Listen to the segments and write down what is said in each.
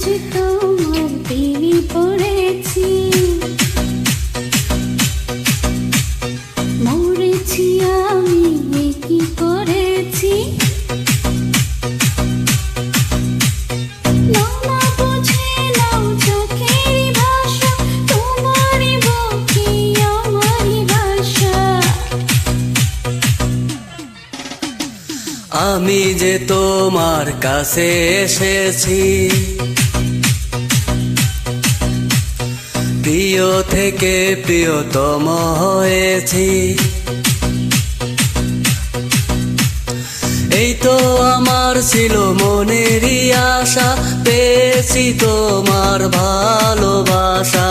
যে তোমার প্রেমে পড়েছি, মরেছি আমি কি করেছি। আমি যে তোমার কাছে এসেছি, প্রিয় থেকে প্রিয়তম হয়েছি। এই তো আমার ছিল মনেরই আশা, পেয়েছি তোমার ভালোবাসা।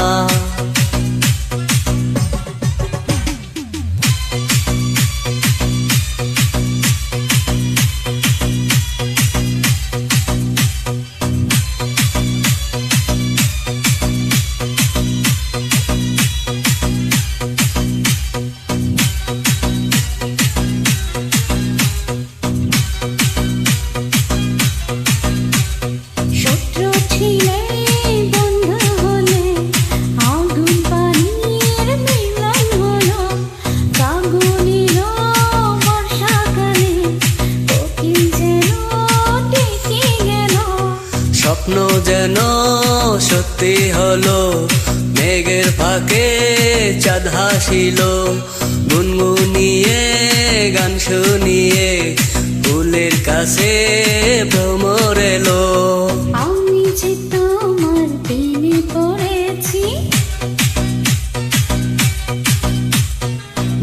স্বপ্ন যেন সত্যি হলো, মেঘের ফাঁকে চাঁদ হাসিল, গুনগুনিয়ে গান শুনিয়ে ফুলের কাছে ভ্রমর এলো। আমি যে তোমার প্রেমে পড়েছি,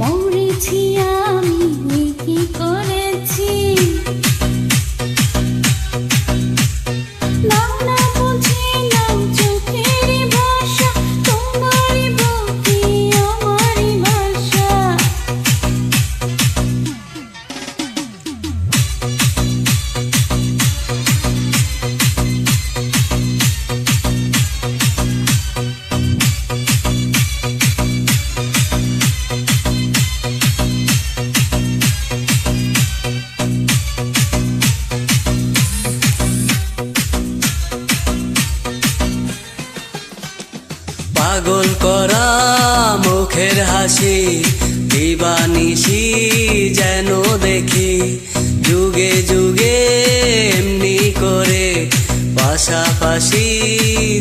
মরেছি আমি কি করেছি। পাগল করা মুখের হাসি, দিবানিশি যেন দেখি, যুগে যুগে এমনি করে পাশাপাশি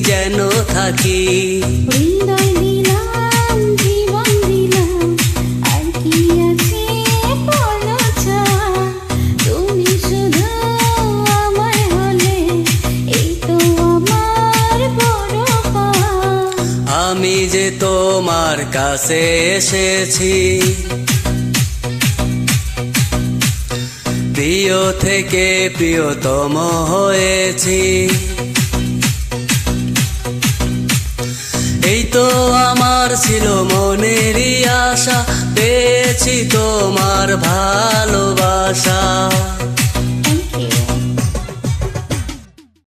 যেন থাকি। হৃদয় দিলাম, জীবন দিলাম, আর কি আছে বলো যা। তুমি শুধু আমার হলে, এই তো আমার বড় পাওয়া। আমি যে তোমার কাছে এসেছি, প্রিয় থেকে প্রিয়তম হয়েছি। এই তো আমার ছিল মনেরই আশা, পেয়েছি তোমার ভালোবাসা।